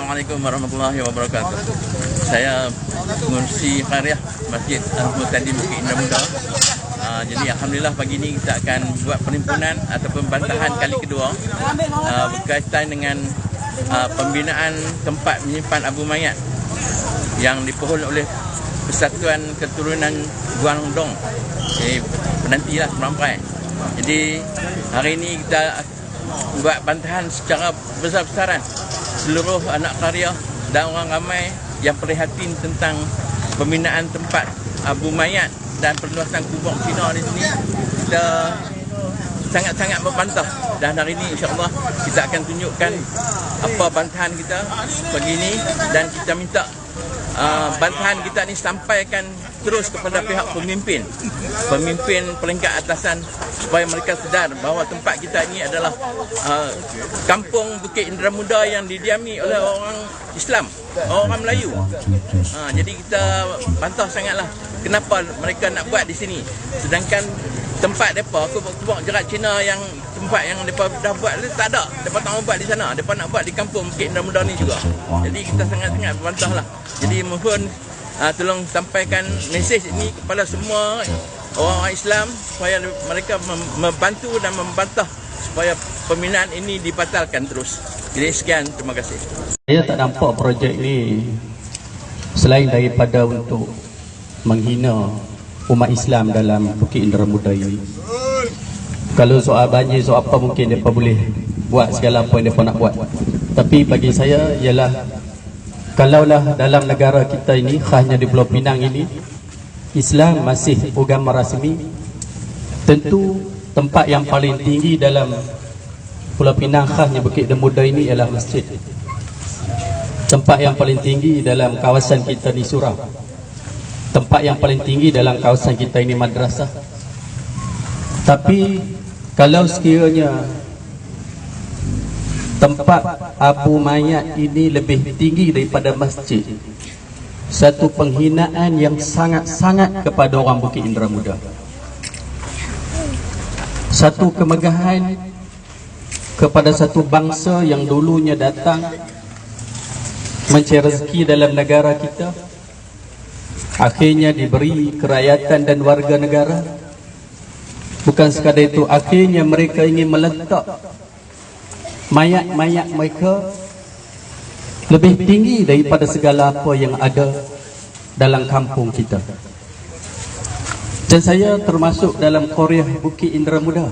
Assalamualaikum warahmatullahi wabarakatuh. Saya mengurusi Qaryah Masjid Al-Mu'tadin Bukit Indah Muda. Jadi alhamdulillah pagi ini kita akan buat penimbunan atau pembantahan kali kedua berkaitan dengan pembinaan tempat menyimpan abu mayat yang dipohon oleh Persatuan Keturunan Guangdong, penantilah Serampai. Jadi hari ini kita buat bantahan secara besar-besaran seluruh anak karya dan orang ramai yang prihatin tentang pembinaan tempat abu mayat dan perluasan kubur Cina di sini. Kita sangat-sangat membantah, dan hari ini insya-Allah kita akan tunjukkan apa bantahan kita pagi ini, dan kita minta bantahan kita ni sampaikan terus kepada pihak pemimpin peringkat atasan supaya mereka sedar bahawa tempat kita ini adalah kampung Bukit Indah Muda yang didiami oleh orang Islam, orang Melayu. Jadi kita bantah sangatlah kenapa mereka nak buat di sini, sedangkan tempat depa kubur jerat Cina yang tempat yang depa dah buat tak ada, depa tak mau buat di sana, depa nak buat di kampung Bukit Indah Muda ni juga. Jadi kita sangat-sangat berbantahlah. Jadi mohon tolong sampaikan mesej ini kepada semua orang Islam supaya mereka membantu dan membantah supaya pembinaan ini dibatalkan terus. Jadi sekian, terima kasih. Saya tak nampak projek ni selain daripada untuk menghina umat Islam dalam Bukit Indah Muda ini. Kalau soal banjir, soal apa, mungkin mereka boleh buat segala apa yang mereka nak buat. Tapi bagi saya ialah, kalaulah dalam negara kita ini, khasnya di Pulau Pinang ini, Islam masih agama rasmi, tentu tempat yang paling tinggi dalam Pulau Pinang, khasnya Bukit Indah Muda ini, ialah masjid. Tempat yang paling tinggi dalam kawasan kita ni surau. Tempat yang paling tinggi dalam kawasan kita ini madrasah. Tapi kalau sekiranya tempat abu mayat ini lebih tinggi daripada masjid, satu penghinaan yang sangat-sangat kepada orang Bukit Indah Muda. Satu kemegahan kepada satu bangsa yang dulunya datang mencari rezeki dalam negara kita, akhirnya diberi kerakyatan dan warga negara. Bukan sekadar itu, akhirnya mereka ingin meletak mayat-mayat mereka lebih tinggi daripada segala apa yang ada dalam kampung kita. Dan saya termasuk dalam Qaryah Bukit Indah Muda.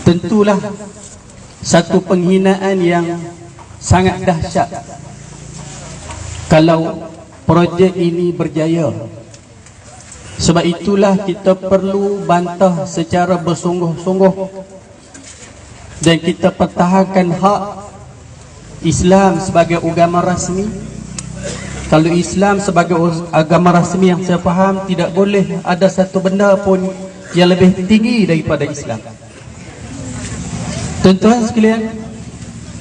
Tentulah satu penghinaan yang sangat dahsyat kalau projek ini berjaya. Sebab itulah kita perlu bantah secara bersungguh-sungguh, dan kita pertahankan hak Islam sebagai agama rasmi. Kalau Islam sebagai agama rasmi yang saya faham, tidak boleh ada satu benda pun yang lebih tinggi daripada Islam. Tuan-tuan sekalian,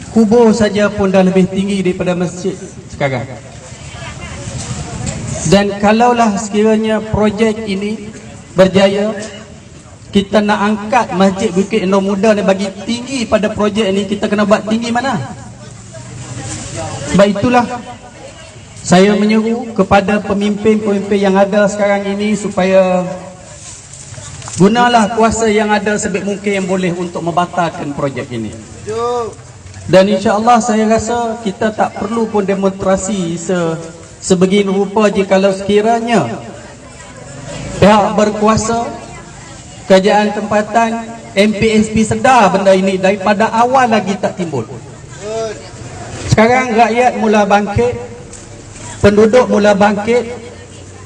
kubur saja pun dah lebih tinggi daripada masjid sekarang. Dan kalaulah sekiranya projek ini berjaya, kita nak angkat Masjid Bukit Indah Muda ni bagi tinggi pada projek ini, kita kena buat tinggi mana? Sebab itulah saya menyeru kepada pemimpin-pemimpin yang ada sekarang ini supaya gunalah kuasa yang ada sebab mungkin yang boleh untuk membatalkan projek ini. Dan insya-Allah saya rasa kita tak perlu pun demonstrasi sebegini rupa jikalau sekiranya pihak berkuasa, kerajaan tempatan, MPSP sedar benda ini daripada awal lagi tak timbul. Sekarang rakyat mula bangkit, penduduk mula bangkit,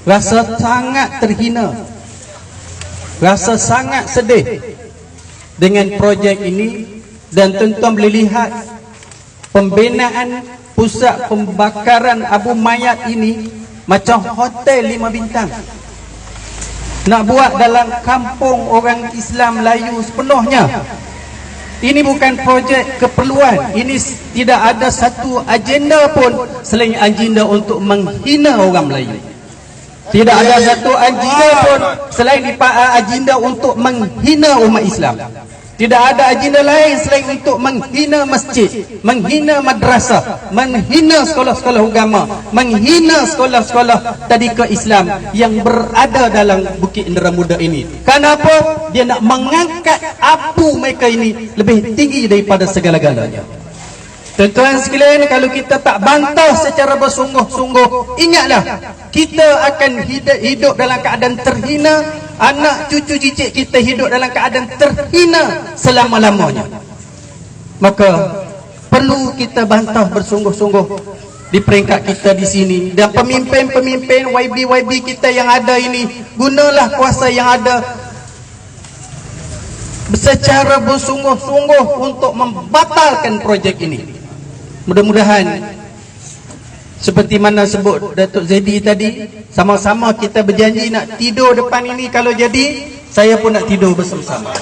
rasa sangat terhina, rasa sangat sedih dengan projek ini. Dan tuan-tuan boleh lihat pembinaan pusat pembakaran abu mayat ini macam hotel 5 bintang. Nak buat dalam kampung orang Islam Melayu sepenuhnya. Ini bukan projek keperluan. Ini tidak ada satu agenda pun selain agenda untuk menghina orang Melayu. Tidak ada satu agenda pun selain agenda untuk menghina umat Islam. Tidak ada agenda lain selain untuk menghina masjid, menghina madrasah, menghina sekolah-sekolah agama, menghina sekolah-sekolah tadika Islam yang berada dalam Bukit Indra Muda ini. Kenapa? Dia nak mengangkat abu mereka ini lebih tinggi daripada segala-galanya. Tuan-tuan sekalian, kalau kita tak bantah secara bersungguh-sungguh, ingatlah kita akan hidup dalam keadaan terhina, anak cucu cicit kita hidup dalam keadaan terhina selama-lamanya. Maka perlu kita bantah bersungguh-sungguh di peringkat kita di sini, dan pemimpin-pemimpin YB kita yang ada ini, gunalah kuasa yang ada secara bersungguh-sungguh untuk membatalkan projek ini. Mudah-mudahan seperti mana sebut Datuk Zaidi tadi, sama-sama kita berjanji nak tidur depan ini. Kalau jadi, saya pun nak tidur bersama-sama.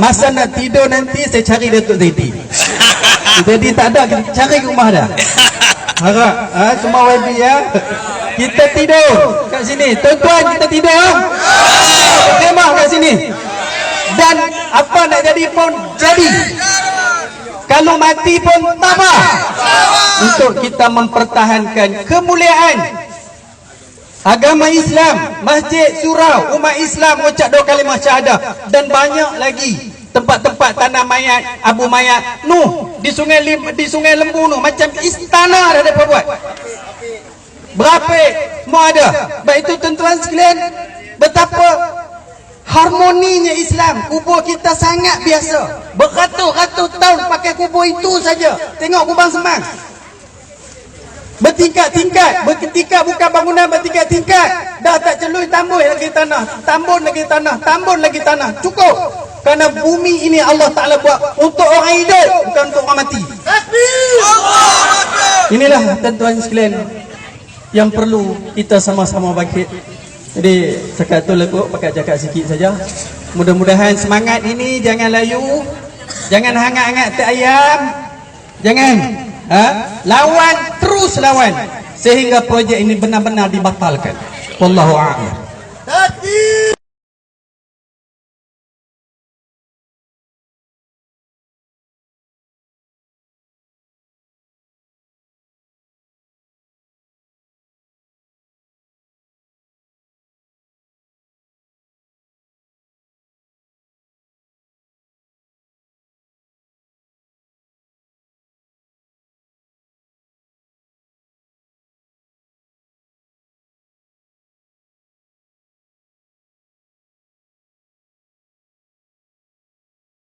Masa nak tidur nanti saya cari Datuk Zaidi. Jadi tak ada, kita cari rumah dah. Harap semua YB ya. Kita tidur kat sini. Tuan-tuan, kita tidur. Kemah kat sini. Dan apa nak jadi pun jadi. Kalau mati pun tak apa. Untuk kita mempertahankan kemuliaan agama Islam, masjid, surau, umat Islam ucap 2 kalimah syahadah, dan banyak lagi tempat-tempat tanah mayat, abu mayat Nuh di Sungai Lembu Nuh, macam istana dah dapat buat. Berapa mau ada. Baik itu tuan-tuan sekalian, betapa harmoninya Islam. Kubur kita sangat biasa, beratus-ratus tahun pakai kubur itu saja. Tengok Kubang Semang, bertingkat-tingkat, bukan bangunan bertingkat-tingkat. Dah tak celui, tambun lagi tanah, tambun lagi tanah, tambun lagi tanah. Cukup. Kerana bumi ini Allah Ta'ala buat untuk orang hidup, bukan untuk orang mati. Inilah tuan-tuan sekalian yang perlu kita sama-sama bangkit. Jadi sekat tu lekuk pakai cakap sikit saja. Mudah-mudahan semangat ini jangan layu, jangan hangat-hangat teh ayam, jangan lawan, terus lawan sehingga projek ini benar-benar dibatalkan. Wallahu a'lam.